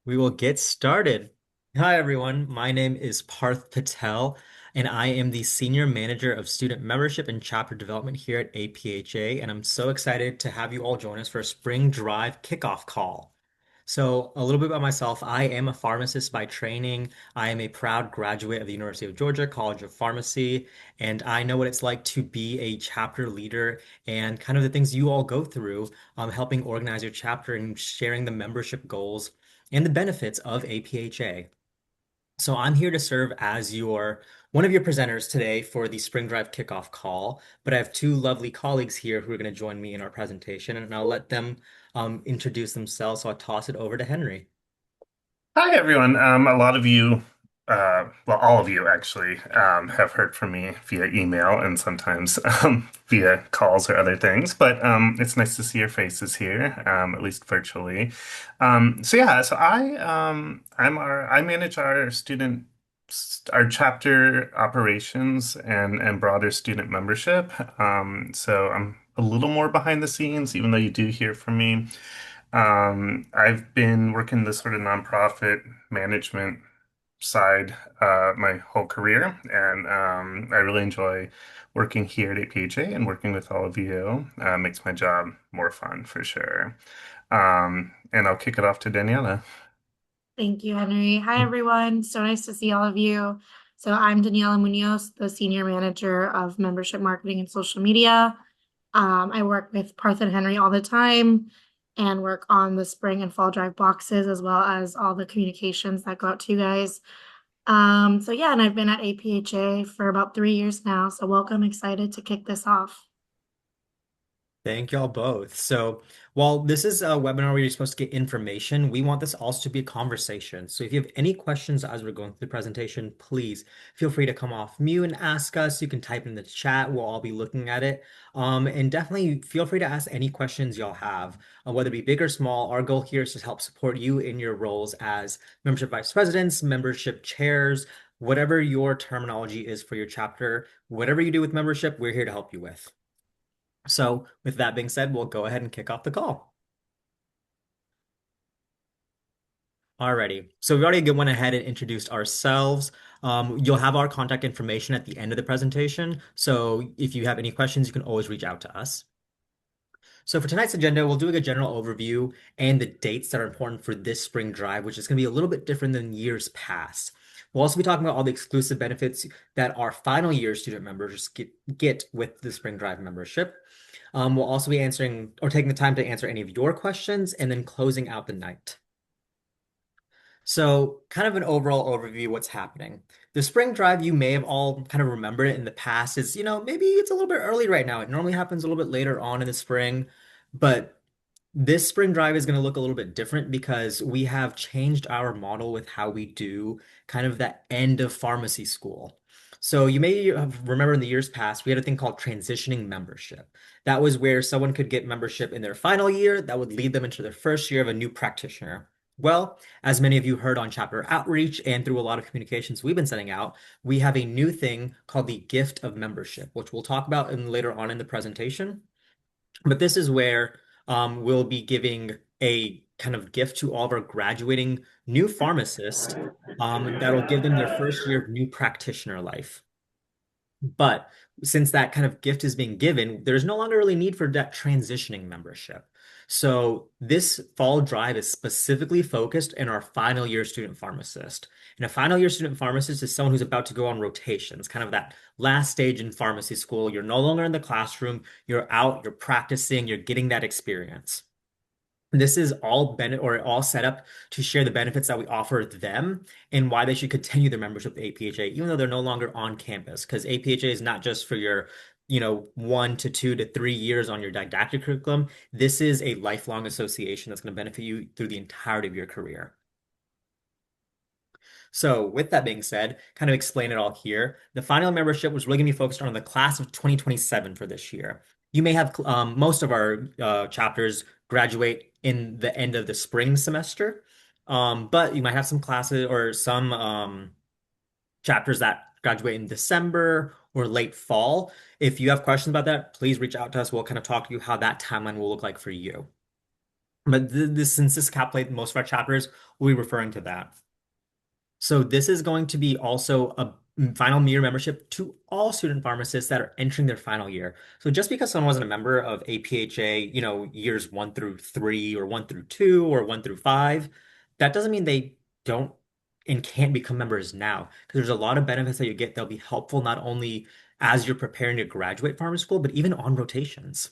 We will get started. Hi, everyone. My name is Parth Patel, and I am the Senior Manager of Student Membership and Chapter Development here at APHA. And I'm so excited to have you all join us for a Spring Drive kickoff call. So, a little bit about myself. I am a pharmacist by training. I am a proud graduate of the University of Georgia College of Pharmacy, and I know what it's like to be a chapter leader and kind of the things you all go through, helping organize your chapter and sharing the membership goals and the benefits of APHA. So I'm here to serve as your one of your presenters today for the Spring Drive kickoff call, but I have two lovely colleagues here who are going to join me in our presentation, and I'll let them introduce themselves. So I'll toss it over to Henry. Hi, everyone. A lot of you, well, all of you actually, have heard from me via email and sometimes via calls or other things. But it's nice to see your faces here, at least virtually. I manage our our chapter operations and broader student membership. So I'm a little more behind the scenes, even though you do hear from me. I've been working the sort of nonprofit management side my whole career, and I really enjoy working here at APHA and working with all of you. Makes my job more fun for sure. And I'll kick it off to Daniela. Thank you, Henry. Hi, everyone. So nice to see all of you. So I'm Daniela Munoz, the Senior Manager of Membership Marketing and Social Media. I work with Parth and Henry all the time and work on the spring and fall drive boxes as well as all the communications that go out to you guys. And I've been at APHA for about 3 years now. So welcome, excited to kick this off. Thank y'all both. So, while this is a webinar where you're supposed to get information, we want this also to be a conversation. So, if you have any questions as we're going through the presentation, please feel free to come off mute and ask us. You can type in the chat. We'll all be looking at it. And definitely feel free to ask any questions y'all have, whether it be big or small. Our goal here is to help support you in your roles as membership vice presidents, membership chairs, whatever your terminology is for your chapter, whatever you do with membership, we're here to help you with. So, with that being said, we'll go ahead and kick off the call. Alrighty. So we already went ahead and introduced ourselves. You'll have our contact information at the end of the presentation. So if you have any questions, you can always reach out to us. So for tonight's agenda, we'll do a general overview and the dates that are important for this spring drive, which is going to be a little bit different than years past. We'll also be talking about all the exclusive benefits that our final year student members get with the spring drive membership. We'll also be answering or taking the time to answer any of your questions and then closing out the night. So, kind of an overall overview of what's happening. The spring drive, you may have all kind of remembered it in the past, is, maybe it's a little bit early right now. It normally happens a little bit later on in the spring, but this spring drive is going to look a little bit different because we have changed our model with how we do kind of that end of pharmacy school. So you may have remember in the years past, we had a thing called transitioning membership. That was where someone could get membership in their final year that would lead them into their first year of a new practitioner. Well, as many of you heard on chapter outreach and through a lot of communications we've been sending out, we have a new thing called the gift of membership, which we'll talk about later on in the presentation. But this is where we'll be giving a kind of gift to all of our graduating new pharmacists that'll give them their first year of new practitioner life. But since that kind of gift is being given, there's no longer really need for that transitioning membership. So this fall drive is specifically focused in our final year student pharmacist. And a final year student pharmacist is someone who's about to go on rotations, kind of that last stage in pharmacy school. You're no longer in the classroom, you're out, you're practicing, you're getting that experience. This is all set up to share the benefits that we offer them and why they should continue their membership with APHA, even though they're no longer on campus. Because APHA is not just for your, 1 to 2 to 3 years on your didactic curriculum. This is a lifelong association that's going to benefit you through the entirety of your career. So, with that being said, kind of explain it all here. The final membership was really going to be focused on the class of 2027 for this year. You may have most of our chapters graduate in the end of the spring semester, but you might have some classes or some chapters that graduate in December or late fall. If you have questions about that, please reach out to us. We'll kind of talk to you how that timeline will look like for you. But this since this calculate most of our chapters, we'll be referring to that. So this is going to be also a final year membership to all student pharmacists that are entering their final year. So just because someone wasn't a member of APHA, years 1 through 3 or 1 through 2 or 1 through 5, that doesn't mean they don't and can't become members now. Because there's a lot of benefits that you get that'll be helpful not only as you're preparing to graduate pharmacy school, but even on rotations.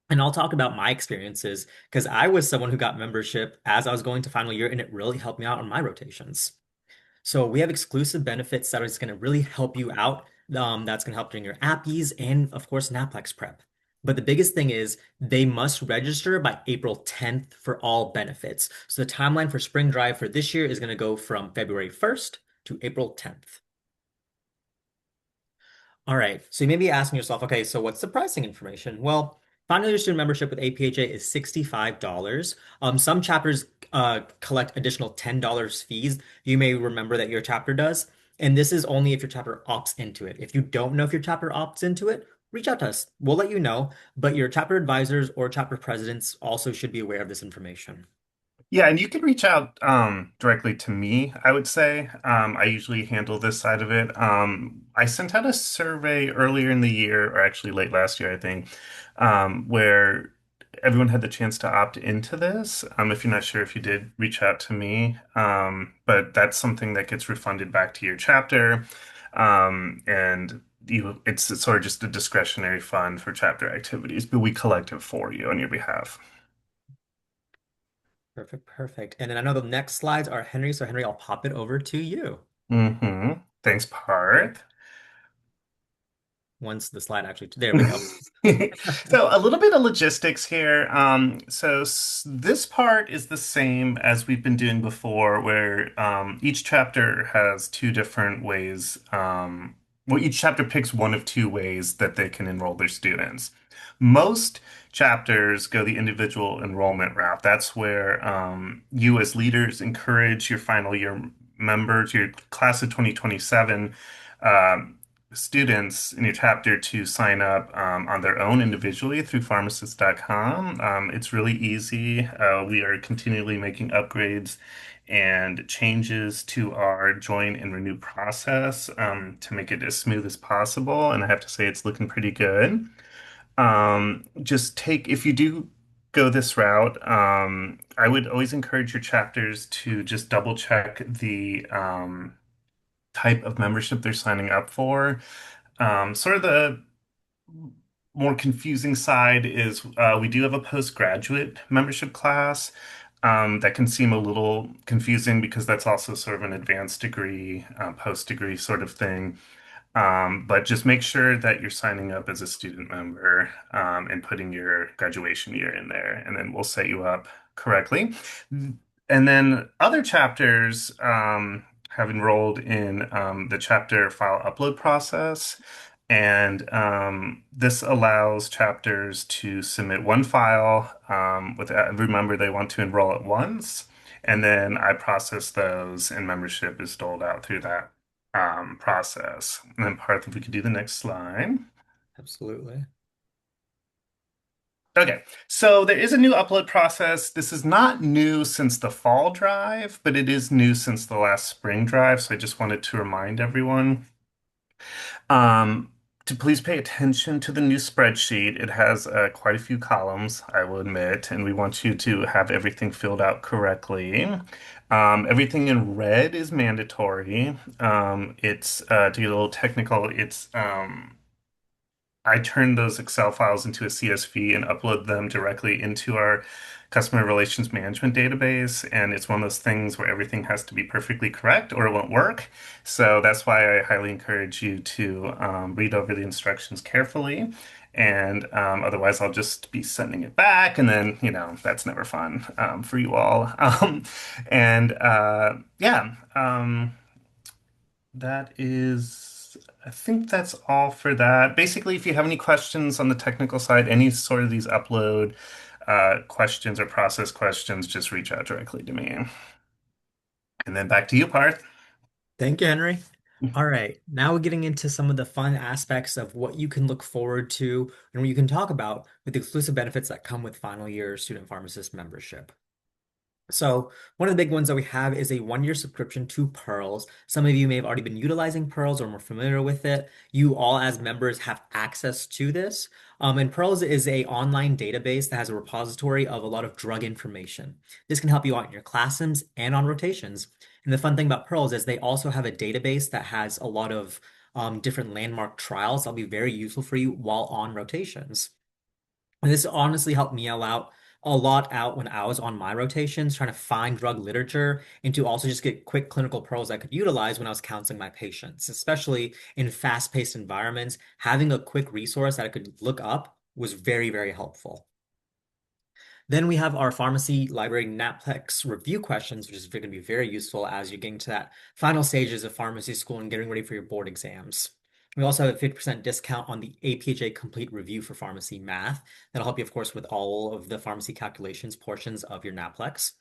And I'll talk about my experiences because I was someone who got membership as I was going to final year, and it really helped me out on my rotations. So we have exclusive benefits that is going to really help you out. That's going to help during your appies and, of course, NAPLEX prep. But the biggest thing is they must register by April 10th for all benefits. So the timeline for spring drive for this year is going to go from February 1st to April 10th. All right. So you may be asking yourself, okay, so what's the pricing information? Well, final year student membership with APHA is $65. Some chapters collect additional $10 fees. You may remember that your chapter does. And this is only if your chapter opts into it. If you don't know if your chapter opts into it, reach out to us. We'll let you know. But your chapter advisors or chapter presidents also should be aware of this information. Yeah, and you can reach out directly to me, I would say. I usually handle this side of it. I sent out a survey earlier in the year, or actually late last year, I think, where everyone had the chance to opt into this. If you're not sure if you did, reach out to me. But that's something that gets refunded back to your chapter. And it's sort of just a discretionary fund for chapter activities, but we collect it for you on your behalf. Perfect, perfect. And then I know the next slides are Henry. So Henry, I'll pop it over to you Thanks, Parth. once the slide actually, there we go. So a little bit of logistics here. This part is the same as we've been doing before, where each chapter has two different ways. Well, each chapter picks one of two ways that they can enroll their students. Most chapters go the individual enrollment route. That's where you, as leaders, encourage your final year members, your class of 2027. Um, Students in your chapter to sign up on their own individually through pharmacists.com. It's really easy. We are continually making upgrades and changes to our join and renew process to make it as smooth as possible. And I have to say, it's looking pretty good. If you do go this route, I would always encourage your chapters to just double check the type of membership they're signing up for. Sort of the more confusing side is we do have a postgraduate membership class that can seem a little confusing because that's also sort of an advanced degree, post degree sort of thing. But just make sure that you're signing up as a student member and putting your graduation year in there, and then we'll set you up correctly. And then other chapters have enrolled in the chapter file upload process. And this allows chapters to submit one file with every member they want to enroll at once. And then I process those, and membership is doled out through that process. And then Parth, if we could do the next slide. Absolutely. Okay, so there is a new upload process. This is not new since the fall drive, but it is new since the last spring drive. So I just wanted to remind everyone um, to please pay attention to the new spreadsheet. It has quite a few columns, I will admit, and we want you to have everything filled out correctly. Everything in red is mandatory. It's to get a little technical, it's I turn those Excel files into a CSV and upload them directly into our customer relations management database. And it's one of those things where everything has to be perfectly correct or it won't work. So that's why I highly encourage you to read over the instructions carefully. And otherwise, I'll just be sending it back. And then, that's never fun for you all. And yeah. That is, I think that's all for that. Basically, if you have any questions on the technical side, any sort of these upload questions or process questions, just reach out directly to me. And then back to you, Parth. Thank you, Henry. All right, now we're getting into some of the fun aspects of what you can look forward to and what you can talk about with the exclusive benefits that come with final year student pharmacist membership. So one of the big ones that we have is a 1 year subscription to Pearls. Some of you may have already been utilizing Pearls or more familiar with it. You all as members have access to this. And Pearls is a online database that has a repository of a lot of drug information. This can help you out in your classrooms and on rotations. And the fun thing about Pearls is they also have a database that has a lot of different landmark trials that'll be very useful for you while on rotations. And this honestly helped me a lot out when I was on my rotations, trying to find drug literature and to also just get quick clinical pearls I could utilize when I was counseling my patients, especially in fast-paced environments. Having a quick resource that I could look up was very, very helpful. Then we have our pharmacy library NAPLEX review questions, which is going to be very useful as you're getting to that final stages of pharmacy school and getting ready for your board exams. We also have a 50% discount on the APHA Complete Review for Pharmacy Math. That'll help you, of course, with all of the pharmacy calculations portions of your NAPLEX.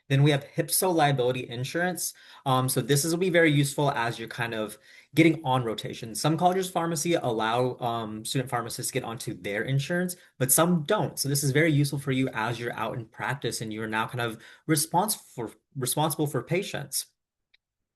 Then we have HIPSO liability insurance. So this will be very useful as you're kind of getting on rotation. Some colleges of pharmacy allow student pharmacists to get onto their insurance, but some don't. So this is very useful for you as you're out in practice and you're now kind of responsible for patients.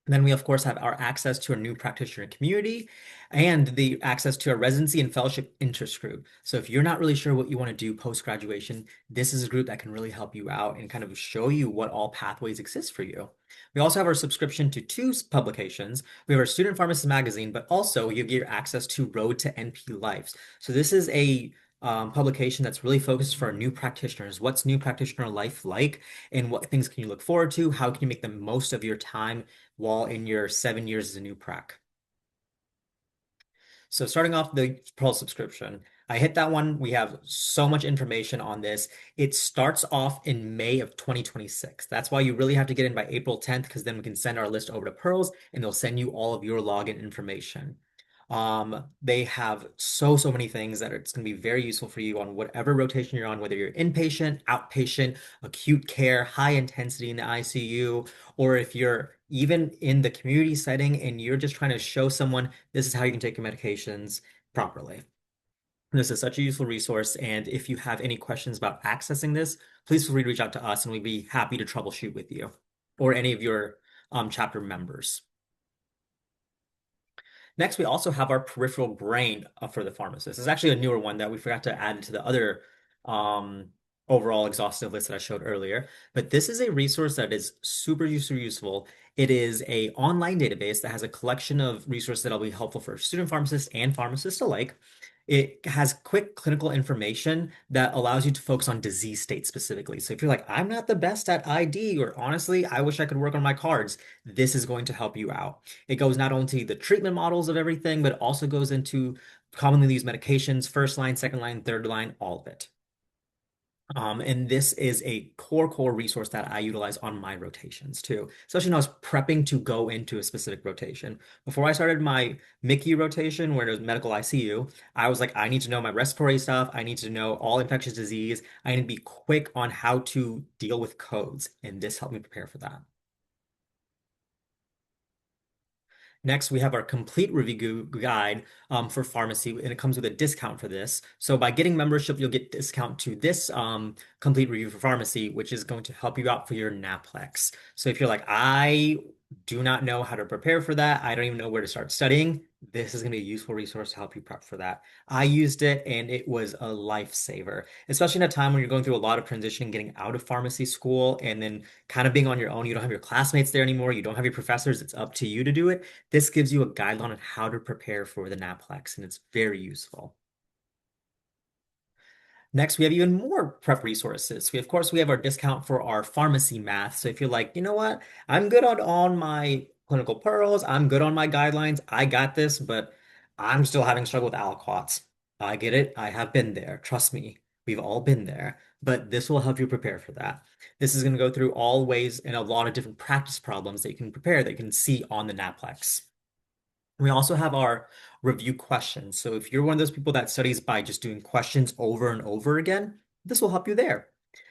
Then we, of course, have our access to a new practitioner community and the access to a residency and fellowship interest group. So if you're not really sure what you want to do post-graduation, this is a group that can really help you out and kind of show you what all pathways exist for you. We also have our subscription to two publications. We have our Student Pharmacist magazine, but also you get access to Road to NP Lives. So this is a publication that's really focused for new practitioners. What's new practitioner life like, and what things can you look forward to? How can you make the most of your time while in your 7 years as a new prac? So starting off the Pearl subscription, I hit that one. We have so much information on this. It starts off in May of 2026. That's why you really have to get in by April 10th, because then we can send our list over to Pearls and they'll send you all of your login information. They have so many things that it's going to be very useful for you on whatever rotation you're on, whether you're inpatient, outpatient, acute care, high intensity in the ICU, or if you're even in the community setting and you're just trying to show someone this is how you can take your medications properly. This is such a useful resource, and if you have any questions about accessing this, please feel free to reach out to us and we'd be happy to troubleshoot with you or any of your chapter members. Next, we also have our peripheral brain for the pharmacist. It's actually a newer one that we forgot to add to the other um, overall exhaustive list that I showed earlier. But this is a resource that is super useful. It is a online database that has a collection of resources that'll be helpful for student pharmacists and pharmacists alike. It has quick clinical information that allows you to focus on disease state specifically. So if you're like, I'm not the best at ID, or honestly, I wish I could work on my cards, this is going to help you out. It goes not only to the treatment models of everything, but also goes into commonly used medications, first line, second line, third line, all of it. And this is a core resource that I utilize on my rotations too, especially when I was prepping to go into a specific rotation. Before I started my MICU rotation, where it was medical ICU, I was like, I need to know my respiratory stuff. I need to know all infectious disease. I need to be quick on how to deal with codes. And this helped me prepare for that. Next, we have our complete review guide for pharmacy, and it comes with a discount for this. So by getting membership, you'll get discount to this complete review for pharmacy, which is going to help you out for your NAPLEX. So if you're like, I do not know how to prepare for that, I don't even know where to start studying, this is going to be a useful resource to help you prep for that. I used it and it was a lifesaver, especially in a time when you're going through a lot of transition, getting out of pharmacy school and then kind of being on your own. You don't have your classmates there anymore. You don't have your professors. It's up to you to do it. This gives you a guideline on how to prepare for the NAPLEX, and it's very useful. Next, we have even more prep resources. Of course, we have our discount for our pharmacy math. So if you're like, you know what, I'm good on my clinical pearls, I'm good on my guidelines, I got this, but I'm still having struggle with aliquots. I get it. I have been there. Trust me, we've all been there. But this will help you prepare for that. This is going to go through all ways and a lot of different practice problems that you can prepare that you can see on the NAPLEX. We also have our review questions. So if you're one of those people that studies by just doing questions over and over again, this will help you there.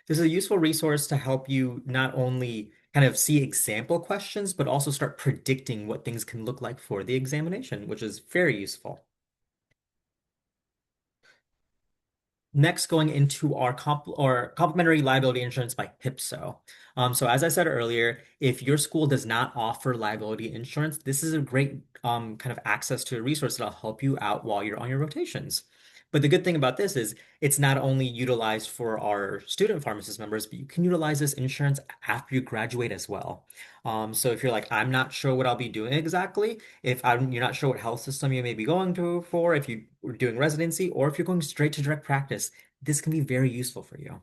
This is a useful resource to help you not only kind of see example questions, but also start predicting what things can look like for the examination, which is very useful. Next, going into our complementary liability insurance by HIPSO. So as I said earlier, if your school does not offer liability insurance, this is a great kind of access to a resource that'll help you out while you're on your rotations. But the good thing about this is it's not only utilized for our student pharmacist members, but you can utilize this insurance after you graduate as well. So if you're like, I'm not sure what I'll be doing exactly, if you're not sure what health system you may be going to for, if you are doing residency, or if you're going straight to direct practice, this can be very useful for you.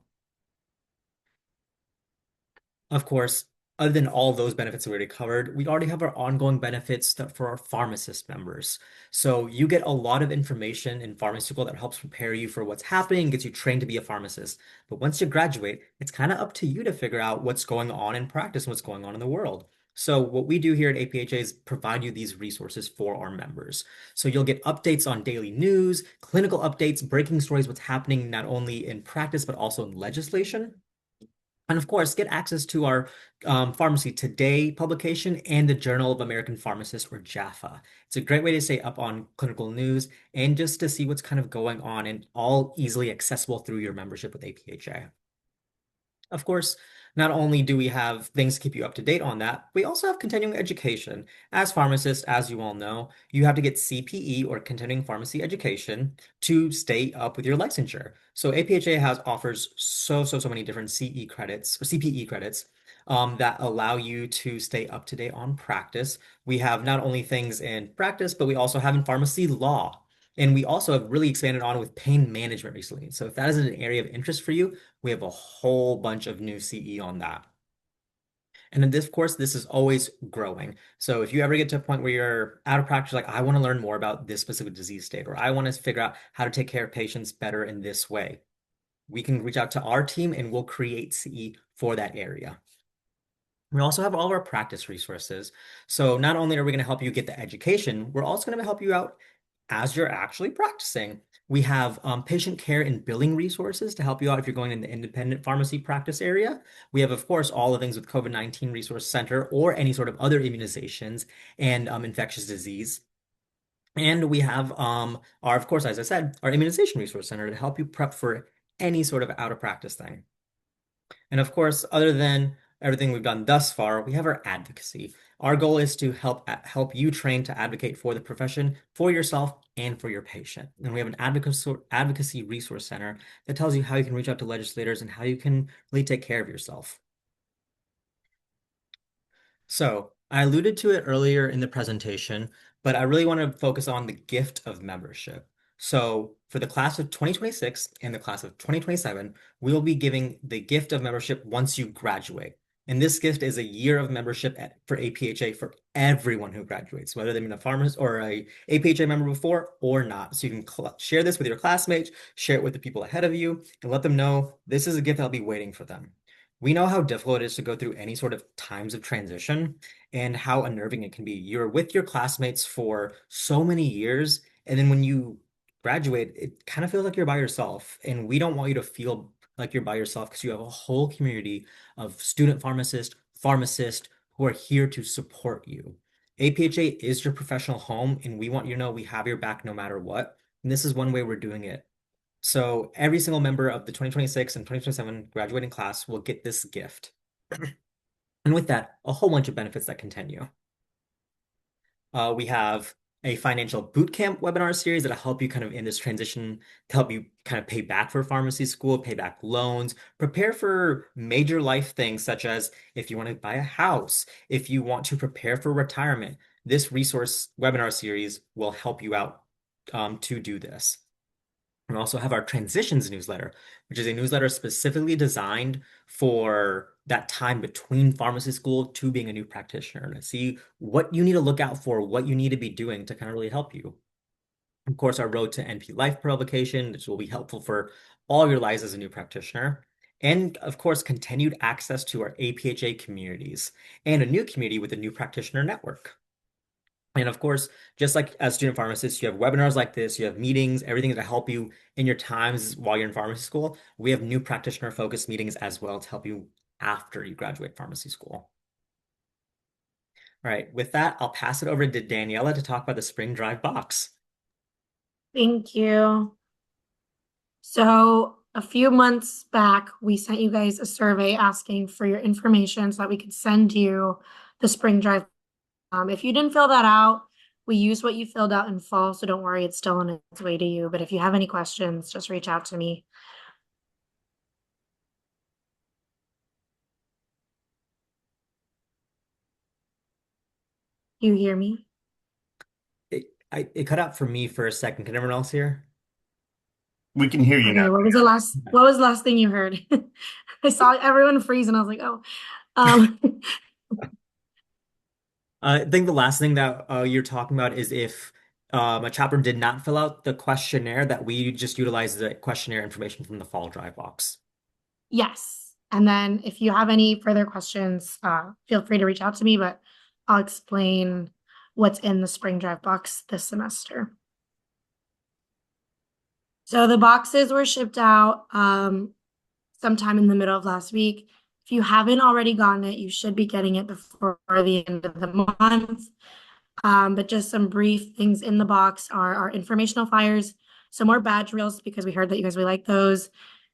Of course, other than all those benefits we already covered, we already have our ongoing benefits for our pharmacist members. So you get a lot of information in pharmacy school that helps prepare you for what's happening, gets you trained to be a pharmacist. But once you graduate, it's kind of up to you to figure out what's going on in practice and what's going on in the world. So what we do here at APHA is provide you these resources for our members. So you'll get updates on daily news, clinical updates, breaking stories, what's happening not only in practice, but also in legislation. And of course, get access to our Pharmacy Today publication and the Journal of American Pharmacists, or JAFA. It's a great way to stay up on clinical news and just to see what's kind of going on, and all easily accessible through your membership with APHA. Of course, not only do we have things to keep you up to date on that, we also have continuing education. As pharmacists, as you all know, you have to get CPE, or continuing pharmacy education, to stay up with your licensure. So APHA offers so many different CE credits or CPE credits that allow you to stay up to date on practice. We have not only things in practice, but we also have in pharmacy law. And we also have really expanded on with pain management recently. So if that is an area of interest for you, we have a whole bunch of new CE on that. And in this course, this is always growing. So if you ever get to a point where you're out of practice, like, I want to learn more about this specific disease state, or I want to figure out how to take care of patients better in this way, we can reach out to our team and we'll create CE for that area. We also have all of our practice resources. So not only are we going to help you get the education, we're also going to help you out as you're actually practicing. We have patient care and billing resources to help you out if you're going in the independent pharmacy practice area. We have, of course, all the things with COVID-19 Resource Center or any sort of other immunizations and infectious disease. And we have of course, as I said, our immunization resource center to help you prep for any sort of out of practice thing. And of course, other than everything we've done thus far, we have our advocacy. Our goal is to help you train to advocate for the profession, for yourself, and for your patient. And we have an advocacy resource center that tells you how you can reach out to legislators and how you can really take care of yourself. So I alluded to it earlier in the presentation, but I really want to focus on the gift of membership. So for the class of 2026 and the class of 2027, we'll be giving the gift of membership once you graduate. And this gift is a year of membership for APHA for everyone who graduates, whether they've been a pharmacist or a APHA member before or not. So you can share this with your classmates, share it with the people ahead of you, and let them know this is a gift that'll be waiting for them. We know how difficult it is to go through any sort of times of transition and how unnerving it can be. You're with your classmates for so many years, and then when you graduate, it kind of feels like you're by yourself. And we don't want you to feel like you're by yourself, because you have a whole community of student pharmacists who are here to support you. APHA is your professional home, and we want you to know we have your back no matter what. And this is one way we're doing it. So every single member of the 2026 and 2027 graduating class will get this gift. And with that, a whole bunch of benefits that continue. We have a financial boot camp webinar series that'll help you kind of in this transition, to help you kind of pay back for pharmacy school, pay back loans, prepare for major life things such as if you want to buy a house, if you want to prepare for retirement. This resource webinar series will help you out to do this. We also have our transitions newsletter, which is a newsletter specifically designed for that time between pharmacy school to being a new practitioner, to see what you need to look out for, what you need to be doing to kind of really help you. Of course, our Road to NP Life publication, which will be helpful for all your lives as a new practitioner. And of course, continued access to our APHA communities and a new community with the New Practitioner Network. And of course, just like as student pharmacists, you have webinars like this, you have meetings, everything to help you in your times while you're in pharmacy school. We have new practitioner focused meetings as well to help you after you graduate pharmacy school. All right, with that, I'll pass it over to Daniela to talk about the Spring Drive box. Thank you. So a few months back, we sent you guys a survey asking for your information so that we could send you the Spring Drive. If you didn't fill that out, we used what you filled out in fall, so don't worry, it's still on its way to you. But if you have any questions, just reach out to me. You hear me? It cut out for me for a second. Can everyone else hear? We can hear you now. Okay, what was the last thing you heard? I saw everyone freeze and I was like, oh. Um, I think the last thing that you're talking about is if a chaperone did not fill out the questionnaire, that we just utilize the questionnaire information from the fall drive box. yes. And then if you have any further questions, feel free to reach out to me, but I'll explain what's in the spring drive box this semester. So the boxes were shipped out sometime in the middle of last week. If you haven't already gotten it, you should be getting it before the end of the month. But just some brief things in the box are our informational flyers, some more badge reels because we heard that you guys really like those.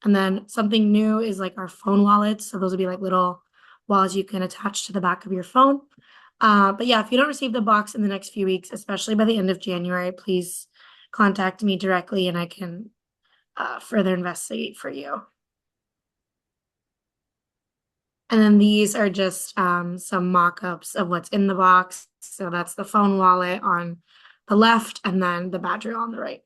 And then something new is like our phone wallets. So those will be like little wallets you can attach to the back of your phone. But yeah, if you don't receive the box in the next few weeks, especially by the end of January, please contact me directly and I can further investigate for you. And then these are just some mock-ups of what's in the box. So that's the phone wallet on the left and then the badger on the right.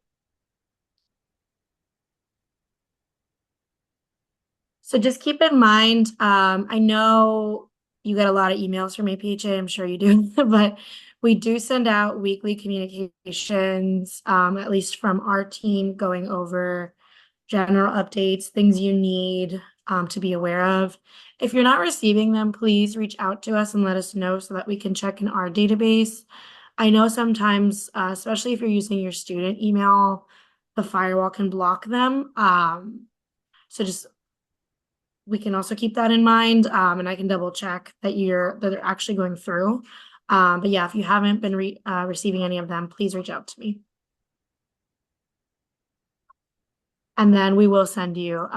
So just keep in mind, I know you get a lot of emails from APHA, I'm sure you do, but we do send out weekly communications, at least from our team, going over general updates, things you need to be aware of. If you're not receiving them, please reach out to us and let us know so that we can check in our database. I know sometimes, especially if you're using your student email, the firewall can block them. So just we can also keep that in mind, and I can double check that they're actually going through. But yeah, if you haven't been receiving any of them, please reach out to me. And then we will send you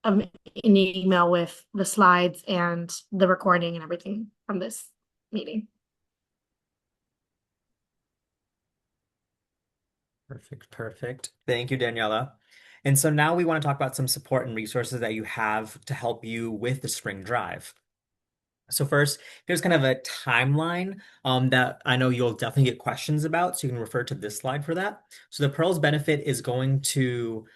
an email with the slides and the recording and everything from this meeting. Perfect, perfect. Thank you, Daniela. And so now we want to talk about some support and resources that you have to help you with the spring drive. So first, here's kind of a timeline that I know you'll definitely get questions about, so you can refer to this slide for that. So the Pearls benefit is going to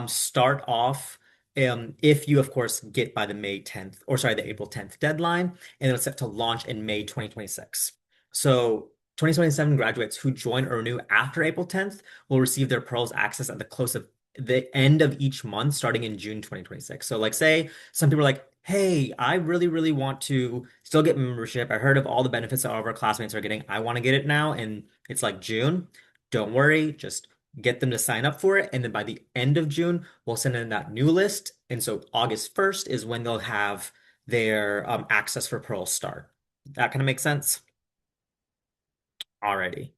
start off if you, of course, get by the May 10th, or sorry, the April 10th deadline, and it's set to launch in May 2026. So 2027 graduates who join or renew after April 10th will receive their Pearls access at the close of the end of each month starting in June 2026. So like say some people are like, hey, I really, really want to still get membership. I heard of all the benefits that all of our classmates are getting. I want to get it now. And it's like June. Don't worry, just get them to sign up for it. And then by the end of June, we'll send in that new list. And so August 1st is when they'll have their access for Pearl start. That kind of makes sense already.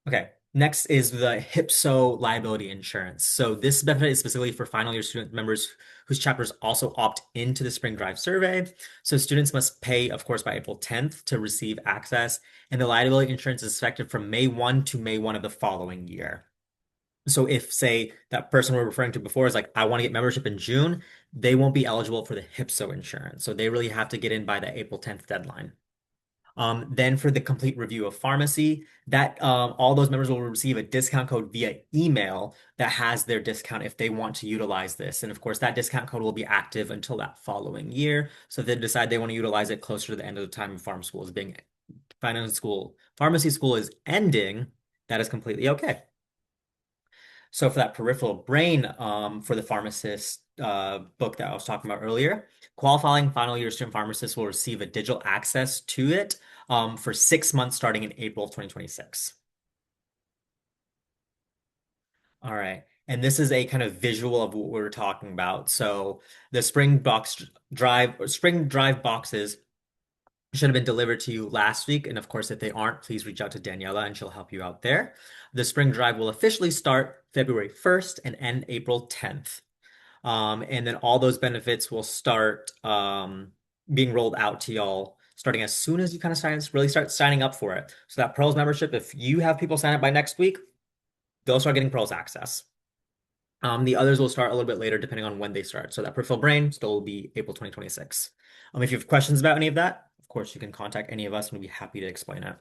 Okay. Next is the HIPSO liability insurance. So this benefit is specifically for final year student members whose chapters also opt into the Spring Drive survey. So students must pay, of course, by April 10th to receive access. And the liability insurance is effective from May 1 to May 1 of the following year. So if, say, that person we're referring to before is like, I want to get membership in June, they won't be eligible for the HIPSO insurance. So they really have to get in by the April 10th deadline. Then for the complete review of pharmacy, that all those members will receive a discount code via email that has their discount if they want to utilize this. And of course, that discount code will be active until that following year. So if they decide they want to utilize it closer to the end of the time of pharmacy school is ending, that is completely okay. So for that peripheral brain, for the pharmacist book that I was talking about earlier, qualifying final year student pharmacists will receive a digital access to it for 6 months starting in April of 2026. All right. And this is a kind of visual of what we're talking about. So the spring drive boxes should have been delivered to you last week. And of course, if they aren't, please reach out to Daniela and she'll help you out there. The spring drive will officially start February 1st and end April 10th. And then all those benefits will start being rolled out to y'all starting as soon as you kind of really start signing up for it. So that Pearls membership, if you have people sign up by next week, they'll start getting Pearls access. The others will start a little bit later depending on when they start. So that peripheral brain still will be April 2026. If you have questions about any of that, of course, you can contact any of us and we'll be happy to explain it.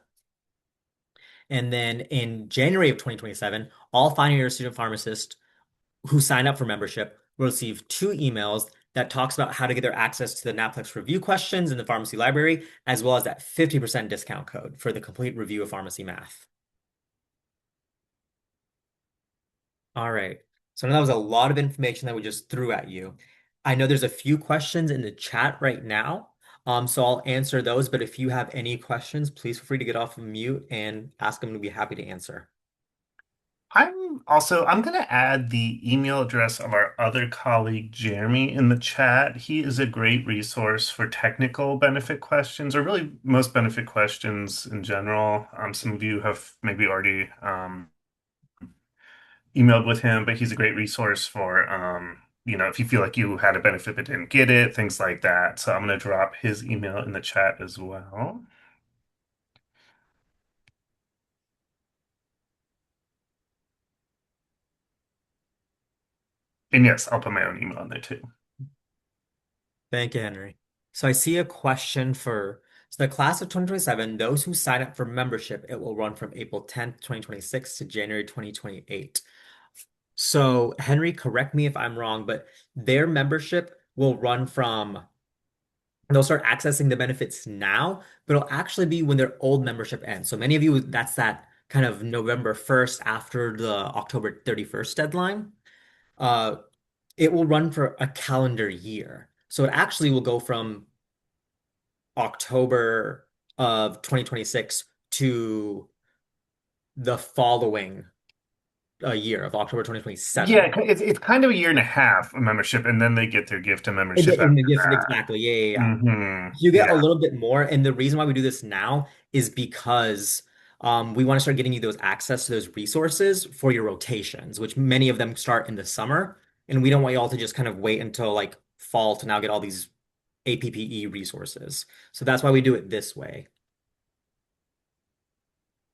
And then in January of 2027, all final year student pharmacists who sign up for membership will receive two emails that talks about how to get their access to the Naplex review questions in the pharmacy library, as well as that 50% discount code for the complete review of pharmacy math. All right. So that was a lot of information that we just threw at you. I know there's a few questions in the chat right now. So I'll answer those, but if you have any questions, please feel free to get off of mute and ask them. We'll be happy to answer. I'm going to add the email address of our other colleague, Jeremy, in the chat. He is a great resource for technical benefit questions, or really most benefit questions in general. Some of you have maybe already emailed with him, but he's a great resource for, if you feel like you had a benefit but didn't get it, things like that. So I'm going to drop his email in the chat as well. And yes, I'll put my own email in there too. Thank you, Henry. So I see a question for the class of 2027, those who sign up for membership, it will run from April 10th, 2026 to January 2028. So Henry, correct me if I'm wrong, but their membership will run from, they'll start accessing the benefits now, but it'll actually be when their old membership ends. So many of you, that's that kind of November 1st after the October 31st deadline. Uh, it will run for a calendar year. So it actually will go from October of 2026 to the following year of October 2027. Yeah, it's kind of a year and a half of membership, and then they get their gift of membership after Yes, that. exactly. Yeah, yeah, yeah. You get a Yeah. little bit more, and the reason why we do this now is because we want to start getting you those access to those resources for your rotations, which many of them start in the summer, and we don't want you all to just kind of wait until like fall to now get all these APPE resources. So that's why we do it this way.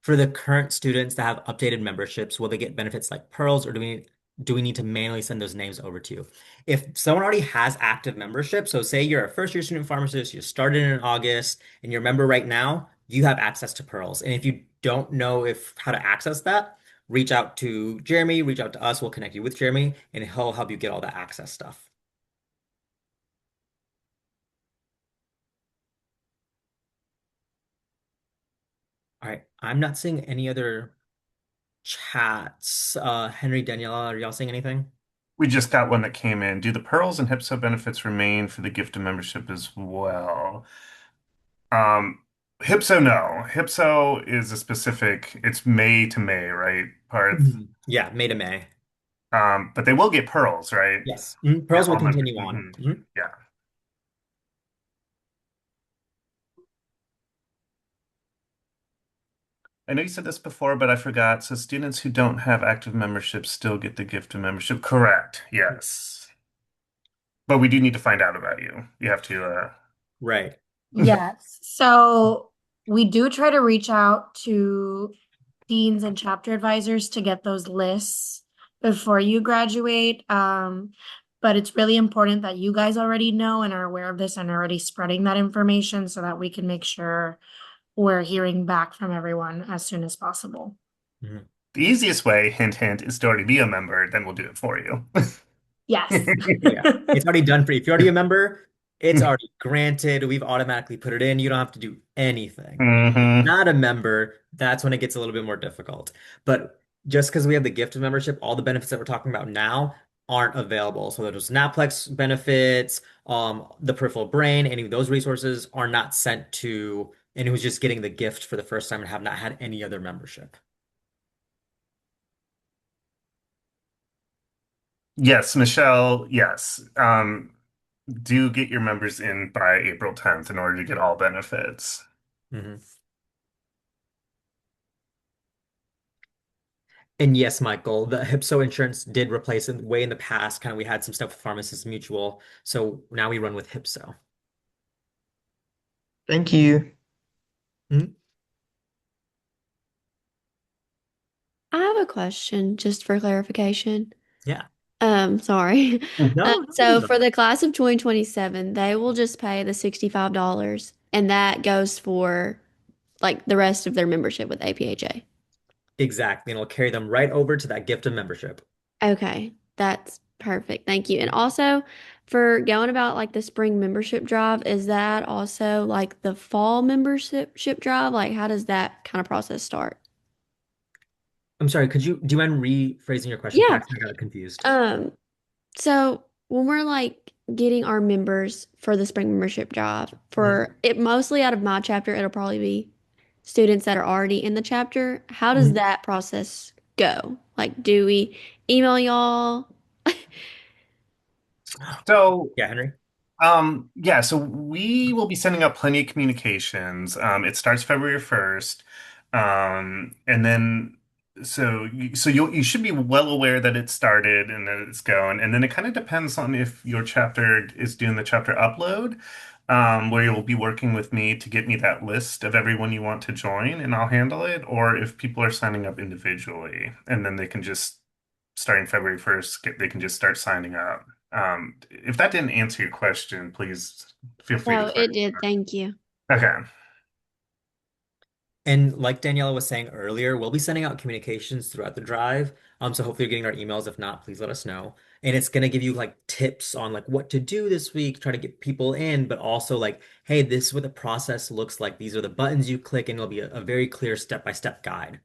For the current students that have updated memberships, will they get benefits like pearls, or do we need to manually send those names over to you? If someone already has active membership, so say you're a first year student pharmacist, you started in August, and you're a member right now, you have access to pearls. And if you don't know if how to access that, reach out to Jeremy, reach out to us, we'll connect you with Jeremy, and he'll help you get all that access stuff. All right, I'm not seeing any other chats. Henry, Daniela, are y'all seeing anything? We just got one that came in. Do the pearls and HIPSO benefits remain for the gift of membership as well? Um, HIPSO, no. HIPSO is a specific, it's May to May, right, Parth? Mhm. Yeah, May to May. But they will get pearls, right? Yes. Yeah, Pearls will all members. continue on. Mhm. Yeah. I know you said this before, but I forgot. So students who don't have active membership still get the gift of membership. Correct. Yes. But we do need to find out about you. You have to, Right. Yes. So we do try to reach out to deans and chapter advisors to get those lists before you graduate. But it's really important that you guys already know and are aware of this and are already spreading that information so that we can make sure we're hearing back from everyone as soon as possible. Mhm. The easiest way, hint, hint, is to already be a member, then we'll do it for you. Yes. Yeah. It's already done for you. If you're already a member, it's already granted. We've automatically put it in. You don't have to do anything. If you're Hmm. not a member, that's when it gets a little bit more difficult. But just because we have the gift of membership, all the benefits that we're talking about now aren't available. So those Naplex benefits, the peripheral brain, any of those resources are not sent to anyone who's just getting the gift for the first time and have not had any other membership. Yes, Michelle, yes. do get your members in by April 10th in order to get all benefits. Mhm. And yes, Michael, the HIPSO insurance did replace it way in the past. Kind of, we had some stuff with Pharmacists Mutual, so now we run with HIPSO. Thank you. Mhm. I have a question just for clarification. Yeah. Sorry. No, no So worries for about it. the class of 2027, they will just pay the $65 and that goes for like the rest of their membership with APHA. Exactly, and it'll carry them right over to that gift of membership. Okay, that's perfect. Thank you. And also for going about like the spring membership drive, is that also like the fall membership drive? Like how does that kind of process start? I'm sorry, do you mind rephrasing your question? Yeah. Perhaps I got confused. Um, So when we're like getting our members for the spring membership drive, Mhm. for it mostly out of my chapter, it'll probably be students that are already in the chapter. How does Mhm. that process go? Like, do we email y'all? So Yeah, Henry. yeah, so we will be sending out plenty of communications. It starts February 1st. And then you should be well aware that it started and that it's going. And then it kind of depends on if your chapter is doing the chapter upload, where you'll be working with me to get me that list of everyone you want to join, and I'll handle it, or if people are signing up individually, and then they can just starting February 1st, they can just start signing up. If that didn't answer your question, please feel free to No, it clarify. did. Thank you. Okay. And like Daniela was saying earlier, we'll be sending out communications throughout the drive. So hopefully you're getting our emails. If not, please let us know. And it's gonna give you like tips on like what to do this week, try to get people in, but also like, hey, this is what the process looks like. These are the buttons you click, and it'll be a very clear step-by-step guide.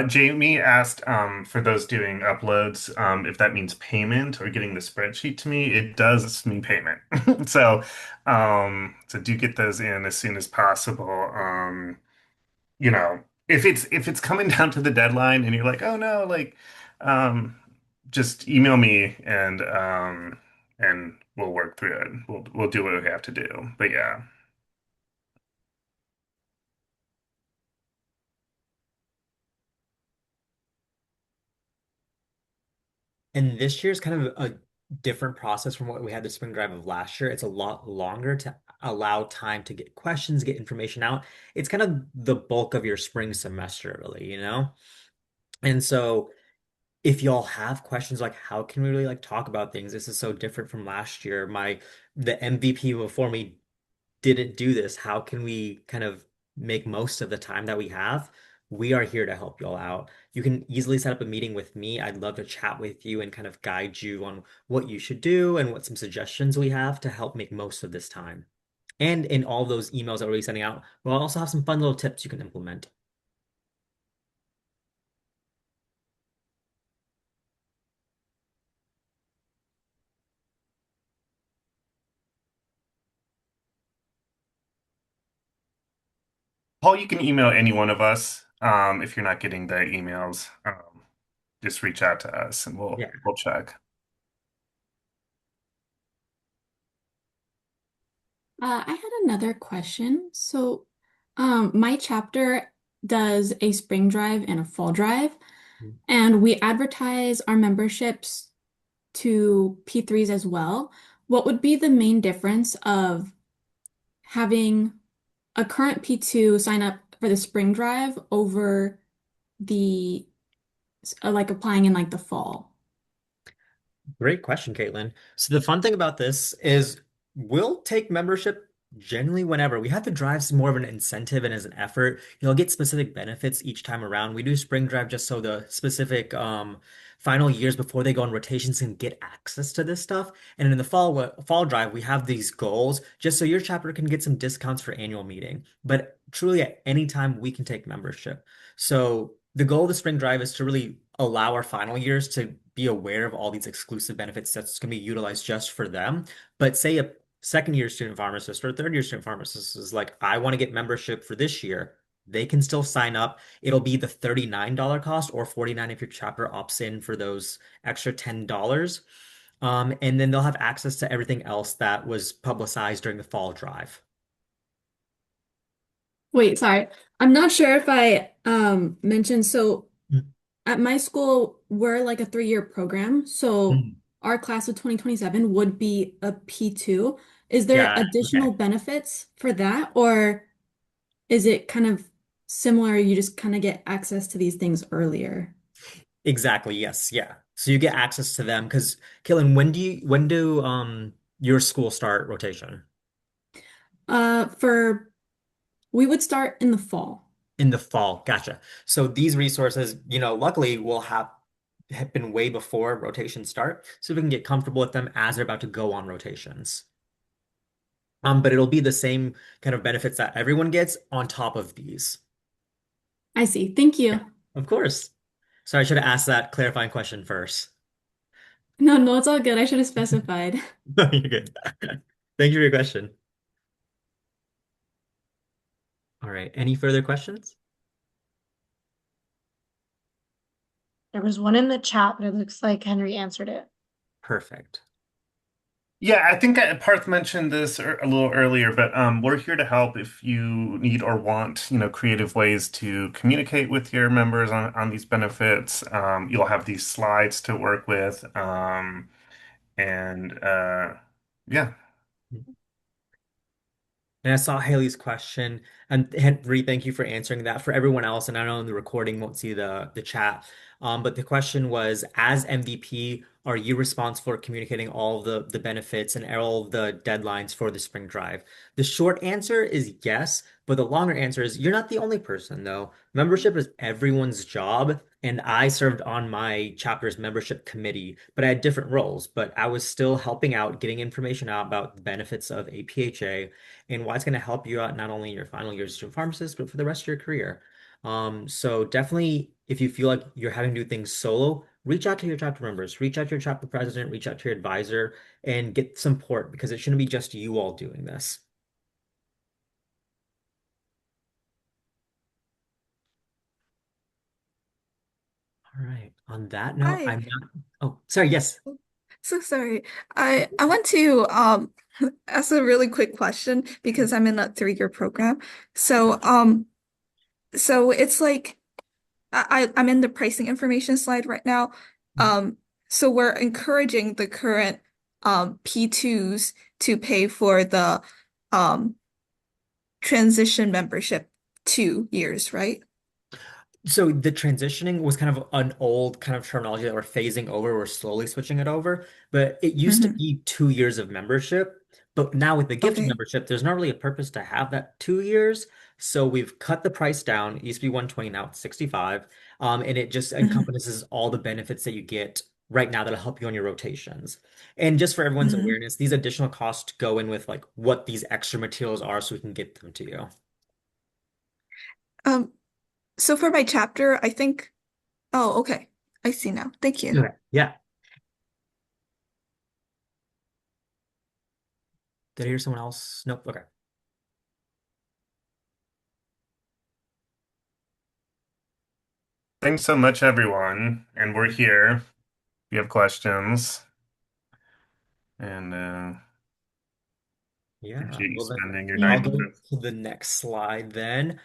Jamie asked for those doing uploads if that means payment or getting the spreadsheet to me. It does mean payment. So do get those in as soon as possible. You know, if it's coming down to the deadline and you're like, oh no, like um, just email me and we'll work through it. We'll do what we have to do. But yeah. And this year's kind of a different process from what we had the spring drive of last year. It's a lot longer to allow time to get questions, get information out. It's kind of the bulk of your spring semester, really, you know? And so if y'all have questions like how can we really like talk about things? This is so different from last year. The MVP before me didn't do this. How can we kind of make most of the time that we have? We are here to help y'all out. You can easily set up a meeting with me. I'd love to chat with you and kind of guide you on what you should do and what some suggestions we have to help make most of this time. And in all those emails that we're sending out, we'll also have some fun little tips you can implement. Paul, you can email any one of us if you're not getting the emails. Just reach out to us and we'll Yeah. we'll check. I had another question. So, my chapter does a spring drive and a fall drive, and we advertise our memberships to P3s as well. What would be the main difference of having a current P2 sign up for the spring drive over the like applying in like the fall? Great question, Caitlin. So the fun thing about this is we'll take membership generally whenever. We have to drive some more of an incentive and as an effort. You'll get specific benefits each time around. We do spring drive just so the specific final years before they go on rotations can get access to this stuff. And in the fall drive, we have these goals just so your chapter can get some discounts for annual meeting. But truly at any time we can take membership. So the goal of the spring drive is to really allow our final years to be aware of all these exclusive benefits that's going to be utilized just for them. But say a second year student pharmacist or a third year student pharmacist is like, I want to get membership for this year. they can still sign up. It'll be the $39 cost or 49 if your chapter opts in for those extra $10. And then they'll have access to everything else that was publicized during the fall drive. Wait, sorry. I'm not sure if I mentioned so Mm. at my school we're like a 3-year program. So Mm. our class of 2027 would be a P2. Is there Yeah. additional Okay. benefits for that, or is it kind of similar? You just kind of get access to these things earlier? Exactly. Yes. Yeah. So you get access to them because Kaylin, when do your school start rotation? For we would start in the fall. In the fall. Gotcha. So these resources, luckily will have been way before rotations start, so we can get comfortable with them as they're about to go on rotations. But it'll be the same kind of benefits that everyone gets on top of these. I see. Thank Yeah, you. of course. Sorry, I should have asked that clarifying question first. No, no, it's all good. I should have specified. You're good. Thank you for your question. All right. Any further questions? There was one in the chat, but it looks like Henry answered it. Perfect. Yeah, I think Parth mentioned this a little earlier, but we're here to help if you need or want, creative ways to communicate with your members on these benefits. You'll have these slides to work with, and yeah. And I saw Haley's question, and Henry, thank you for answering that. For everyone else, and I know in the recording won't see the chat, but the question was, as MVP, are you responsible for communicating all of the benefits and all of the deadlines for the spring drive? The short answer is yes, but the longer answer is you're not the only person, though. Membership is everyone's job, and I served on my chapter's membership committee, but I had different roles. But I was still helping out, getting information out about the benefits of APHA and why it's going to help you out not only in your final years as a pharmacist, but for the rest of your career. So definitely, if you feel like you're having to do things solo, reach out to your chapter members, reach out to your chapter president, reach out to your advisor, and get support because it shouldn't be just you all doing this. All right. On that note, Hi. I'm not. Oh, sorry. Yes. So sorry. I want to ask a really quick question because I'm in a 3-year program. So so it's like I'm in the pricing information slide right now. Um so we're encouraging the current P2s to pay for the um transition membership 2 years, right? So the transitioning was kind of an old kind of terminology that we're phasing over. We're slowly switching it over, but it used to Hmm. be 2 years of membership. But now with the gifted Okay. membership, there's not really a purpose to have that 2 years. So we've cut the price down. It used to be 120, now it's 65. And it just Hmm. encompasses all the benefits that you get right now that'll help you on your rotations. And just for everyone's Hmm. awareness, these additional costs go in with like what these extra materials are so we can get them to you. Um so for my chapter, I think oh, okay. I see now. Thank you. Okay. Yeah. Did I hear someone else? Nope. Okay. Thanks so much, everyone. And we're here if you have questions. And Yeah, appreciate you well then spending your I'll Yeah. night with go us. to the next slide then.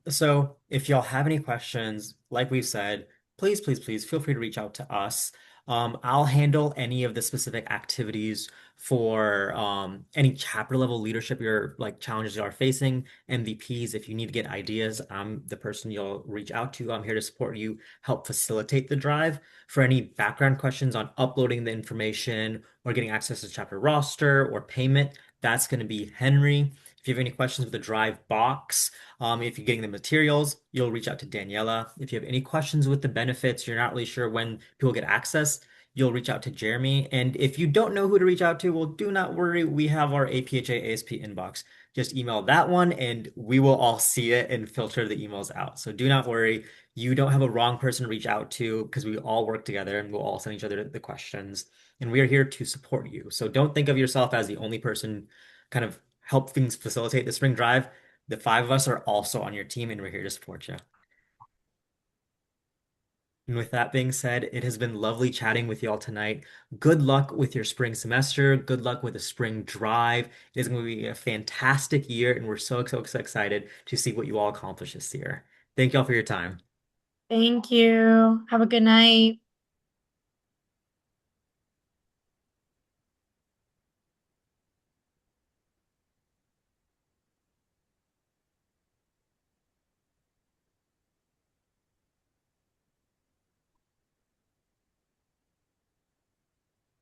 So if y'all have any questions, like we've said, please, please, please feel free to reach out to us. I'll handle any of the specific activities for any chapter level leadership your like challenges you are facing, MVPs. If you need to get ideas, I'm the person you'll reach out to. I'm here to support you, help facilitate the drive. For any background questions on uploading the information or getting access to chapter roster or payment, that's going to be Henry. If you have any questions with the Drive box, if you're getting the materials, you'll reach out to Daniela. If you have any questions with the benefits, you're not really sure when people get access, you'll reach out to Jeremy. And if you don't know who to reach out to, well, do not worry. We have our APHA ASP inbox. Just email that one and we will all see it and filter the emails out. So do not worry. You don't have a wrong person to reach out to because we all work together and we'll all send each other the questions. And we are here to support you. So don't think of yourself as the only person kind of help things facilitate the spring drive. The five of us are also on your team, and we're here to support you. And with that being said, it has been lovely chatting with y'all tonight. Good luck with your spring semester. Good luck with the spring drive. It is going to be a fantastic year, and we're so excited to see what you all accomplish this year. Thank y'all for your time. Thank you. Have a good night.